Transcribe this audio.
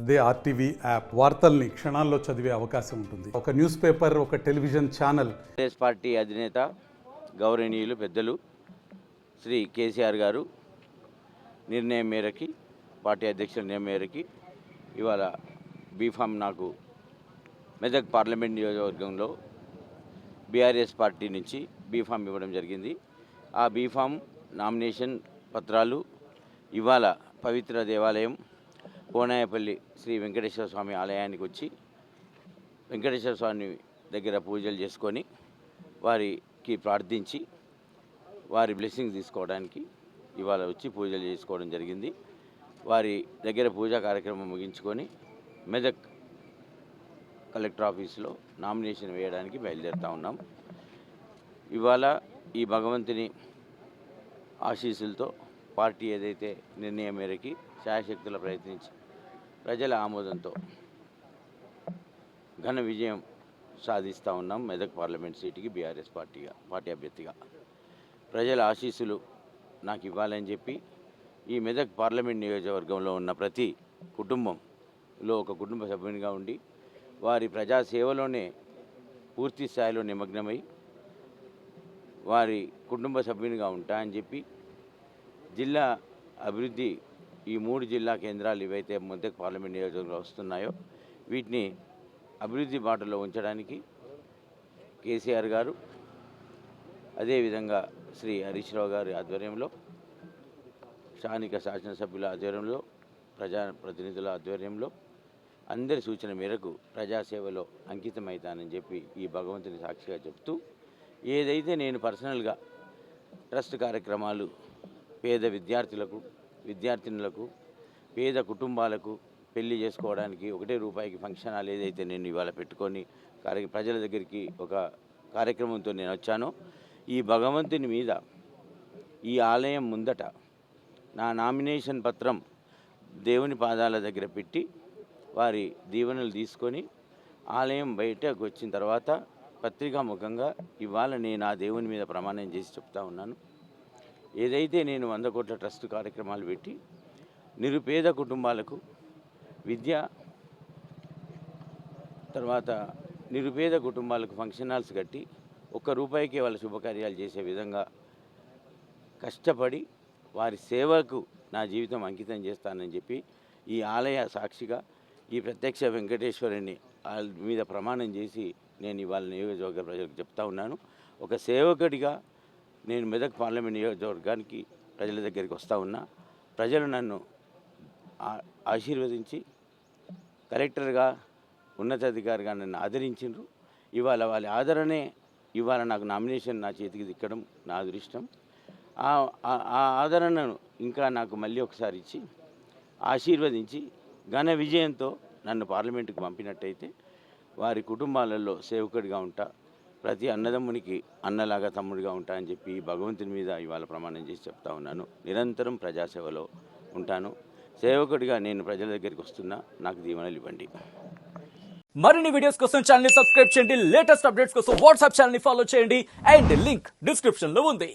అదే RTV app. వార్తల్ని క్షణాల్లో చదివే అవకాశం ఉంటుంది. ఒక న్యూస్ పేపర్, ఒక టెలివిజన్ ఛానల్. కాంగ్రెస్ పార్టీ అధినేత గౌరవనీయులు పెద్దలు శ్రీ కేసీఆర్ గారు నిర్ణయం మేరకి, పార్టీ అధ్యక్షుల నిర్ణయం మేరకి ఇవాళ బీఫామ్ నాకు మెదక్ పార్లమెంట్ నియోజకవర్గంలో బీఆర్ఎస్ పార్టీ నుంచి బీఫామ్ ఇవ్వడం జరిగింది. ఆ బీఫామ్ నామినేషన్ పత్రాలు ఇవాళ పవిత్ర దేవాలయం కోనాయపల్లి శ్రీ వెంకటేశ్వర స్వామి ఆలయానికి వచ్చి వెంకటేశ్వర స్వామి దగ్గర పూజలు చేసుకొని వారికి ప్రార్థించి వారి బ్లెస్సింగ్స్ తీసుకోవడానికి ఇవాళ వచ్చి పూజలు చేసుకోవడం జరిగింది. వారి దగ్గర పూజా కార్యక్రమం ముగించుకొని మెదక్ కలెక్టర్ ఆఫీసులో నామినేషన్ వేయడానికి బయలుదేరుతూ ఉన్నాం. ఇవాళ ఈ భగవంతుని ఆశీస్సులతో పార్టీ ఏదైతే నిర్ణయం మేరకి శాయశక్తుల ప్రయత్నించి ప్రజల ఆమోదంతో ఘన విజయం సాధిస్తూ ఉన్నాం. మెదక్ పార్లమెంట్ సీటుకి బీఆర్ఎస్ పార్టీ అభ్యర్థిగా ప్రజల ఆశీస్సులు నాకు ఇవ్వాలని చెప్పి ఈ మెదక్ పార్లమెంట్ నియోజకవర్గంలో ఉన్న ప్రతి కుటుంబంలో ఒక కుటుంబ సభ్యునిగా ఉండి వారి ప్రజాసేవలోనే పూర్తి స్థాయిలో నిమగ్నమై వారి కుటుంబ సభ్యునిగా ఉంటా అని చెప్పి జిల్లా అభివృద్ధి, ఈ 3 జిల్లా కేంద్రాలు ఏవైతే మెదక్ పార్లమెంట్ నియోజకవర్గంలో వస్తున్నాయో వీటిని అభివృద్ధి బాటలో ఉంచడానికి కేసీఆర్ గారు, అదేవిధంగా శ్రీ హరీష్ రావు గారి ఆధ్వర్యంలో, స్థానిక శాసనసభ్యుల ఆధ్వర్యంలో, ప్రజాప్రతినిధుల ఆధ్వర్యంలో అందరి సూచన మేరకు ప్రజాసేవలో అంకితమవుతానని చెప్పి ఈ భగవంతుని సాక్షిగా చెప్తూ, ఏదైతే నేను పర్సనల్గా ట్రస్ట్ కార్యక్రమాలు పేద విద్యార్థులకు, విద్యార్థినులకు, పేద కుటుంబాలకు పెళ్లి చేసుకోవడానికి 1 రూపాయికి ఫంక్షన్ హాల్ ఏదైతే నేను ఇవాళ పెట్టుకొని ప్రజల దగ్గరికి ఒక కార్యక్రమంతో నేను వచ్చానో, ఈ భగవంతుని మీద ఈ ఆలయం ముందట నా నామినేషన్ పత్రం దేవుని పాదాల దగ్గర పెట్టి వారి దీవెనలు తీసుకొని ఆలయం బయటకు వచ్చిన తర్వాత పత్రికాముఖంగా ఇవాళ నేను ఆ దేవుని మీద ప్రమాణం చేసి చెప్తా ఉన్నాను. ఏదైతే నేను 100 కోట్ల ట్రస్ట్ కార్యక్రమాలు పెట్టి నిరుపేద కుటుంబాలకు విద్య, తర్వాత నిరుపేద కుటుంబాలకు ఫంక్షన్ హాల్స్ కట్టి 1 రూపాయికి వాళ్ళ శుభకార్యాలు చేసే విధంగా కష్టపడి వారి సేవకు నా జీవితం అంకితం చేస్తానని చెప్పి ఈ ఆలయ సాక్షిగా ఈ ప్రత్యక్ష వెంకటేశ్వరుని మీద ప్రమాణం చేసి నేను ఇవాళ నియోజకవర్గ ప్రజలకు చెప్తా ఉన్నాను. ఒక సేవకుడిగా నేను మెదక్ పార్లమెంట్ నియోజకవర్గానికి ప్రజల దగ్గరికి వస్తూ ఉన్నా. ప్రజలు నన్ను ఆశీర్వదించి కలెక్టర్గా, ఉన్నతాధికారిగా నన్ను ఆదరించిండ్రు. ఇవాళ వాళ్ళ ఆదరణే ఇవాళ నాకు నామినేషన్ నా చేతికి దిక్కడం నా అదృష్టం. ఆ ఆదరణను ఇంకా నాకు మళ్ళీ ఒకసారి ఇచ్చి ఆశీర్వదించి ఘన విజయంతో నన్ను పార్లమెంటుకు పంపినట్టయితే వారి కుటుంబాలలో సేవకుడిగా ఉంటా, ప్రతి అన్నదమ్మునికి అన్నలాగా తమ్ముడిగా ఉంటా అని చెప్పి భగవంతుని మీద ఇవాళ ప్రమాణం చేసి చెప్తా ఉన్నాను. నిరంతరం ప్రజాసేవలో ఉంటాను. సేవకుడిగా నేను ప్రజల దగ్గరికి వస్తున్నా. నాకు దీవెనలు ఇవ్వండి. మరిన్ని వీడియోస్ కోసం ఛానల్ ని సబ్స్క్రైబ్ చేయండి. లేటెస్ట్ అప్డేట్స్ కోసం వాట్సాప్ ఛానల్ ని ఫాలో చేయండి. అండ్ లింక్ డిస్క్రిప్షన్ లో ఉంది.